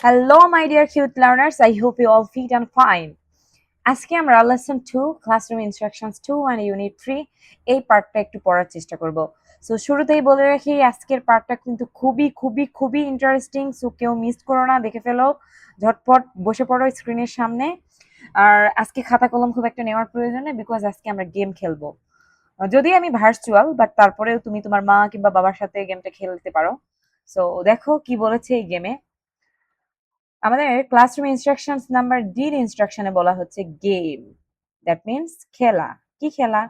Hello, my dear cute learners. I hope you all fit and fine. আজকে আমরা lesson 2 classroom instructions 2 and unit 3 এই পার্টটা একটু পড়ার চেষ্টা করব। সো শুরুতেই বলে রাখি আজকের পার্টটা কিন্তু খুবই খুবই খুবই ইন্টারেস্টিং। সো কেউ মিস করো না, দেখে ফেলো, ঝটপট বসে পড়ো স্ক্রিনের সামনে। আর আজকে খাতা কলম খুব একটা নেওয়ার প্রয়োজন নেই, বিকজ আজকে আমরা গেম খেলবো। যদি আমি ভার্চুয়াল, বাট তারপরেও তুমি তোমার মা কিংবা বাবার সাথে গেমটা খেলতে পারো। সো দেখো কি বলেছে এই গেমে। আমাদের ক্লাসরুম ইনস্ট্রাকশনস নাম্বার ডির ইনস্ট্রাকশনে বলা হচ্ছে গেম, দ্যাট মিনস খেলা। কি খেলা?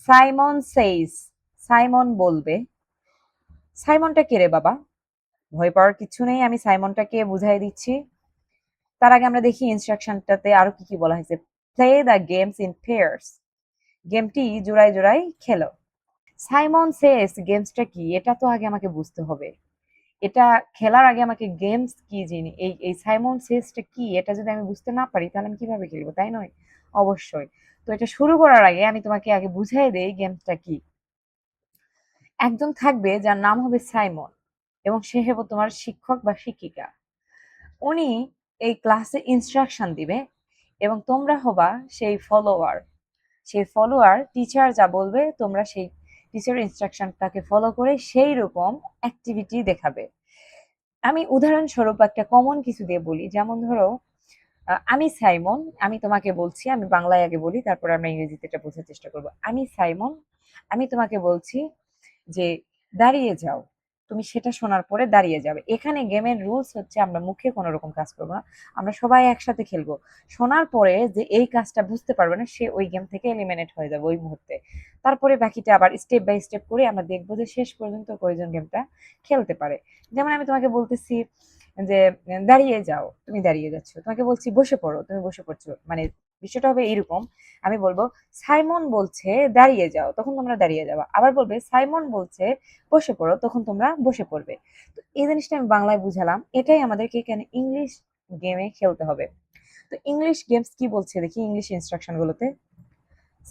সাইমন সেইস, সাইমন বলবে। সাইমনটা কে রে বাবা? ভয় পাওয়ার কিছু নেই, আমি সাইমনটাকে বুঝাই দিচ্ছি। তার আগে আমরা দেখি ইনস্ট্রাকশনটাতে আরো কি কি বলা হয়েছে। Play the games in pairs, গেমটি জোড়ায় জোড়ায় খেলো। সাইমন সেস গেমসটা কি, এটা তো আগে আমাকে বুঝতে হবে। এটা খেলার আগে আমাকে গেমস কি জিনিস, এই সাইমন সেসটা কি, এটা যদি আমি বুঝতে না পারি তাহলে আমি কিভাবে খেলবো, তাই নয়? অবশ্যই। তো এটা শুরু করার আগে আমি তোমাকে আগে বুঝাই দেই গেমসটা কি। একজন থাকবে যার নাম হবে সাইমন, এবং সে হবে তোমার শিক্ষক বা শিক্ষিকা। উনি এই ক্লাসে ইনস্ট্রাকশন দিবে এবং তোমরা হবা সেই ফলোয়ার। সেই ফলোয়ার, টিচার যা বলবে তোমরা সেই টিচার ইনস্ট্রাকশনটাকে ফলো করে সেই রকম অ্যাক্টিভিটি দেখাবে। আমি উদাহরণস্বরূপ একটা কমন কিছু দিয়ে বলি, যেমন ধরো আমি সাইমন, আমি তোমাকে বলছি, আমি বাংলায় আগে বলি তারপর আমরা ইংরেজিতে এটা বোঝার চেষ্টা করব। আমি সাইমন, আমি তোমাকে বলছি যে দাঁড়িয়ে যাও। তুমি সেটা শোনার পরে দাঁড়িয়ে যাবে। এখানে গেমের রুলস হচ্ছে আমরা মুখে কোনো রকম কাজ করবো না, আমরা সবাই একসাথে খেলবো। শোনার পরে যে এই কাজটা বুঝতে পারবে না সে ওই গেম থেকে এলিমিনেট হয়ে যাবে ওই মুহূর্তে। তারপরে বাকিটা আবার স্টেপ বাই স্টেপ করে আমরা দেখবো যে শেষ পর্যন্ত কয়জন গেমটা খেলতে পারে। যেমন আমি তোমাকে বলতেছি যে দাঁড়িয়ে যাও, তুমি দাঁড়িয়ে যাচ্ছ। তোমাকে বলছি বসে পড়ো, তুমি বসে পড়ছো। মানে বিষয়টা হবে এরকম, আমি বলবো সাইমন বলছে দাঁড়িয়ে যাও, তখন তোমরা দাঁড়িয়ে যাবা। আবার বলবে সাইমন বলছে বসে পড়ো, তখন তোমরা বসে পড়বে। তো এই জিনিসটা আমি বাংলায় বুঝালাম, এটাই আমাদেরকে এখানে ইংলিশ গেমে খেলতে হবে। তো ইংলিশ গেমস কি বলছে দেখি ইংলিশ ইনস্ট্রাকশন গুলোতে।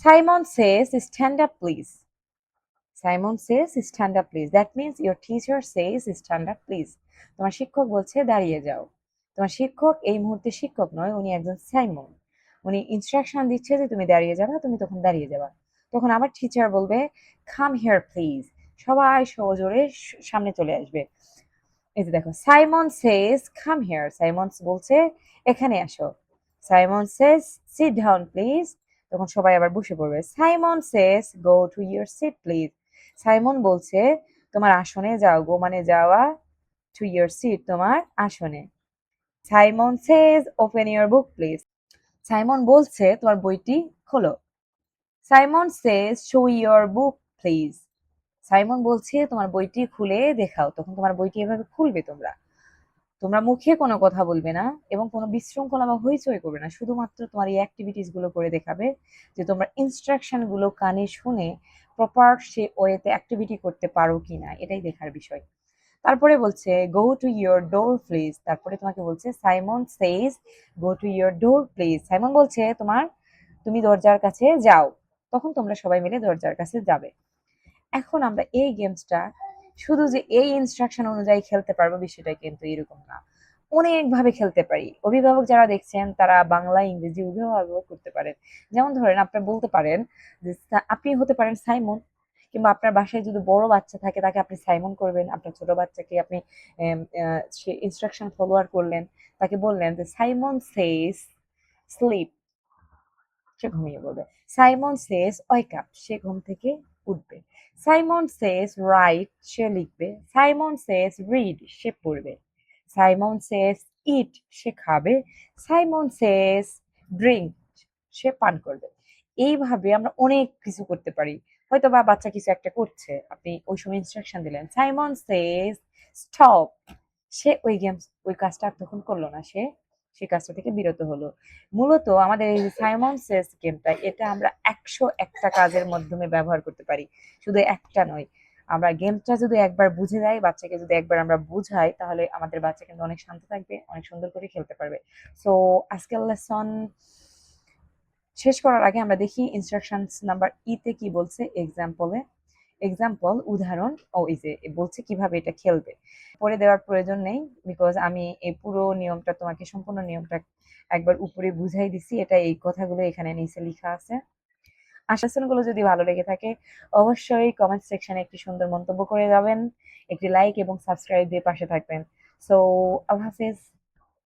Simon Sage stand up please. Simon Sage stand up please, that means your teacher says stand up please. তোমার শিক্ষক বলছে দাঁড়িয়ে যাও। তোমার শিক্ষক এই মুহূর্তে শিক্ষক নয়, উনি একজন সাইমন। উনি ইনস্ট্রাকশন দিচ্ছে যে তুমি দাঁড়িয়ে যাবা, তুমি তখন দাঁড়িয়ে যাবা। তখন আমার টিচার বলবে কাম হিয়ার প্লিজ, সবাই সজোরে সামনে চলে আসবে। এই যে দেখো, Simon says come here, Simon বলছে এখানে আসো। Simon says sit down please, তখন সবাই আবার বসে পড়বে। Simon says go to your seat please, Simon বলছে তোমার আসনে যাও, গো মানে যাওয়া, টু ইউর সিট তোমার আসনে। Simon Sage open your book please, Simon বলছে তোমার বইটি খোলো। Simon Sage show your book please, Simon বলছে তোমার বইটি খুলে দেখাও, তখন তোমার বইটি এভাবে খুলবে। তোমরা তোমরা মুখে কোনো কথা বলবে না এবং কোনো বিশৃঙ্খলা বা হইচই করবে না, শুধুমাত্র তোমার এই অ্যাক্টিভিটিস গুলো করে দেখাবে যে তোমরা ইনস্ট্রাকশন গুলো কানে শুনে প্রপার সে ওয়েতে অ্যাক্টিভিটি করতে পারো কিনা, এটাই দেখার বিষয়। তারপরে বলছে go to your door please, তারপরে তোমাকে বলছে Simon সেইজ go to your door please, Simon বলছে তুমি দরজার কাছে যাও, তখন তোমরা সবাই মিলে দরজার কাছে যাবে। এখন আমরা এই গেমসটা শুধু যে এই ইনস্ট্রাকশন অনুযায়ী খেলতে পারবো বিষয়টা কিন্তু এরকম না, অনেকভাবে খেলতে পারি। অভিভাবক যারা দেখছেন তারা বাংলা ইংরেজি উভয়ভাবেও করতে পারেন। যেমন ধরেন আপনার বলতে পারেন যে আপনি হতে পারেন সাইমন, কিংবা আপনার বাসায় যদি বড় বাচ্চা থাকে তাকে আপনি সাইমন করবেন। আপনার ছোট বাচ্চাকে আপনি সে ইনস্ট্রাকশন ফলোয়ার করলেন, তাকে বললেন যে সাইমন সেজ স্লিপ, সে ঘুমিয়ে পড়বে। সাইমন সেজ ওয়েক আপ, সে ঘুম থেকে উঠবে। সাইমন সেজ রাইট, সে লিখবে। সাইমন সেজ রিড, সে পড়বে। সাইমন সেজ ইট, সে খাবে। সাইমন সেজ ড্রিঙ্ক, সে পান করবে। এইভাবে আমরা অনেক কিছু করতে পারি। হয়তো বা বাচ্চা কিছু একটা করছে, আপনি ওই সময় ইনস্ট্রাকশন দিলেন সাইমন সেজ স্টপ, সে ওই গেমস ওই কাজটা আর তখন করলো না, সে সেই কাজটা থেকে বিরত হলো। মূলত আমাদের এই সাইমন সেজ গেমটা, এটা আমরা 101টা কাজের মাধ্যমে ব্যবহার করতে পারি, শুধু একটা নয়। আমরা গেমটা যদি একবার বুঝে যাই, বাচ্চাকে যদি একবার আমরা বুঝাই, তাহলে আমাদের বাচ্চা কিন্তু অনেক শান্ত থাকবে, অনেক সুন্দর করে খেলতে পারবে। সো আজকের লেসন শেষ করার আগে আমরা দেখি ইনস্ট্রাকশনস নাম্বার ই তে কি বলছে এক্সাম্পলে। এক্সাম্পল, উদাহরণ, ও এই যে বলছে কিভাবে এটা খেলবে। পড়ে দেওয়ার প্রয়োজন নেই, বিকজ আমি এই পুরো নিয়মটা তোমাকে সম্পূর্ণ নিয়মটা একবার উপরে বুঝাই দিছি। এটা এই কথাগুলো এখানে নিচে লেখা আছে। আশাসনগুলো যদি ভালো লেগে থাকে অবশ্যই কমেন্ট সেকশনে একটি সুন্দর মন্তব্য করে যাবেন, একটি লাইক এবং সাবস্ক্রাইব দিয়ে পাশে থাকবেন। সো আল্লাহ হাফিজ।